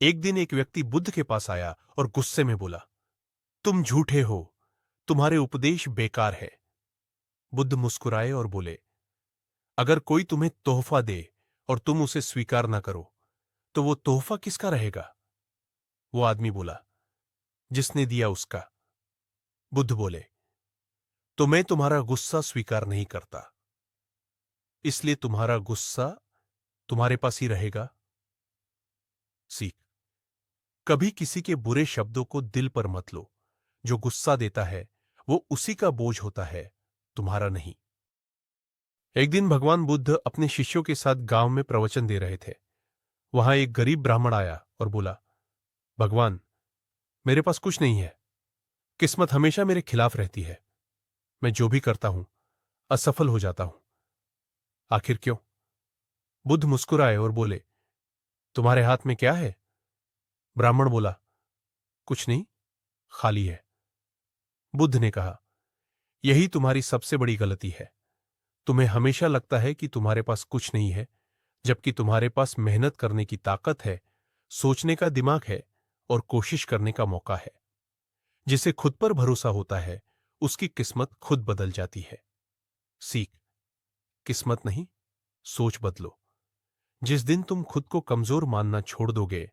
एक दिन एक व्यक्ति बुद्ध के पास आया और गुस्से में बोला, तुम झूठे हो, तुम्हारे उपदेश बेकार है। बुद्ध मुस्कुराए और बोले, अगर कोई तुम्हें तोहफा दे और तुम उसे स्वीकार ना करो, तो वो तोहफा किसका रहेगा? वो आदमी बोला, जिसने दिया उसका। बुद्ध बोले, तो मैं तुम्हारा गुस्सा स्वीकार नहीं करता, इसलिए तुम्हारा गुस्सा तुम्हारे पास ही रहेगा। सीख, कभी किसी के बुरे शब्दों को दिल पर मत लो। जो गुस्सा देता है वो उसी का बोझ होता है, तुम्हारा नहीं। एक दिन भगवान बुद्ध अपने शिष्यों के साथ गांव में प्रवचन दे रहे थे। वहां एक गरीब ब्राह्मण आया और बोला, भगवान, मेरे पास कुछ नहीं है। किस्मत हमेशा मेरे खिलाफ रहती है। मैं जो भी करता हूं असफल हो जाता हूं। आखिर क्यों? बुद्ध मुस्कुराए और बोले, तुम्हारे हाथ में क्या है? ब्राह्मण बोला, कुछ नहीं, खाली है। बुद्ध ने कहा, यही तुम्हारी सबसे बड़ी गलती है। तुम्हें हमेशा लगता है कि तुम्हारे पास कुछ नहीं है, जबकि तुम्हारे पास मेहनत करने की ताकत है, सोचने का दिमाग है और कोशिश करने का मौका है। जिसे खुद पर भरोसा होता है, उसकी किस्मत खुद बदल जाती है। सीख, किस्मत नहीं, सोच बदलो। जिस दिन तुम खुद को कमजोर मानना छोड़ दोगे,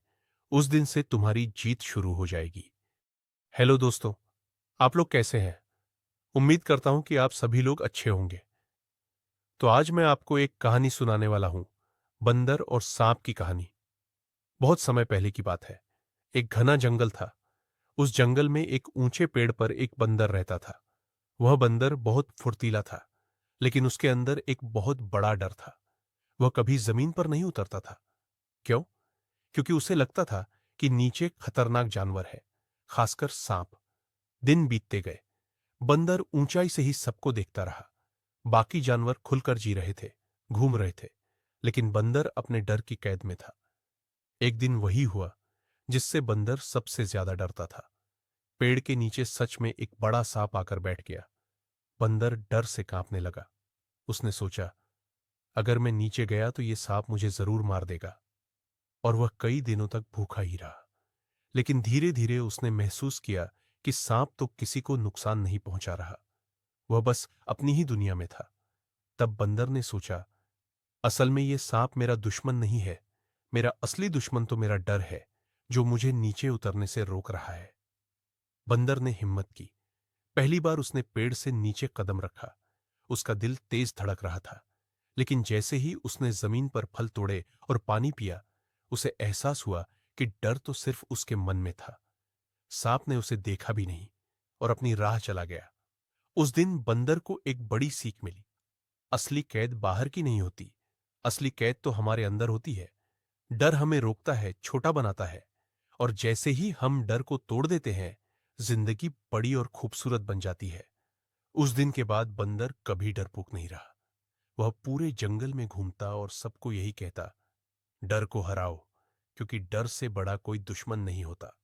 उस दिन से तुम्हारी जीत शुरू हो जाएगी। हेलो दोस्तों, आप लोग कैसे हैं? उम्मीद करता हूं कि आप सभी लोग अच्छे होंगे। तो आज मैं आपको एक कहानी सुनाने वाला हूं, बंदर और सांप की कहानी। बहुत समय पहले की बात है। एक घना जंगल था। उस जंगल में एक ऊंचे पेड़ पर एक बंदर रहता था। वह बंदर बहुत फुर्तीला था, लेकिन उसके अंदर एक बहुत बड़ा डर था। वह कभी जमीन पर नहीं उतरता था। क्यों? क्योंकि उसे लगता था कि नीचे खतरनाक जानवर है, खासकर सांप। दिन बीतते गए। बंदर ऊंचाई से ही सबको देखता रहा। बाकी जानवर खुलकर जी रहे थे, घूम रहे थे, लेकिन बंदर अपने डर की कैद में था। एक दिन वही हुआ जिससे बंदर सबसे ज्यादा डरता था। पेड़ के नीचे सच में एक बड़ा सांप आकर बैठ गया। बंदर डर से कांपने लगा। उसने सोचा, अगर मैं नीचे गया तो ये सांप मुझे जरूर मार देगा। और वह कई दिनों तक भूखा ही रहा। लेकिन धीरे धीरे उसने महसूस किया कि सांप तो किसी को नुकसान नहीं पहुंचा रहा। वह बस अपनी ही दुनिया में था। तब बंदर ने सोचा, असल में यह सांप मेरा दुश्मन नहीं है। मेरा असली दुश्मन तो मेरा डर है, जो मुझे नीचे उतरने से रोक रहा है। बंदर ने हिम्मत की। पहली बार उसने पेड़ से नीचे कदम रखा। उसका दिल तेज धड़क रहा था। लेकिन जैसे ही उसने जमीन पर फल तोड़े और पानी पिया, उसे एहसास हुआ कि डर तो सिर्फ उसके मन में था। सांप ने उसे देखा भी नहीं और अपनी राह चला गया। उस दिन बंदर को एक बड़ी सीख मिली। असली कैद बाहर की नहीं होती। असली कैद तो हमारे अंदर होती है। डर हमें रोकता है, छोटा बनाता है, और जैसे ही हम डर को तोड़ देते हैं, जिंदगी बड़ी और खूबसूरत बन जाती है। उस दिन के बाद बंदर कभी डरपोक नहीं रहा। वह पूरे जंगल में घूमता और सबको यही कहता, डर को हराओ, क्योंकि डर से बड़ा कोई दुश्मन नहीं होता।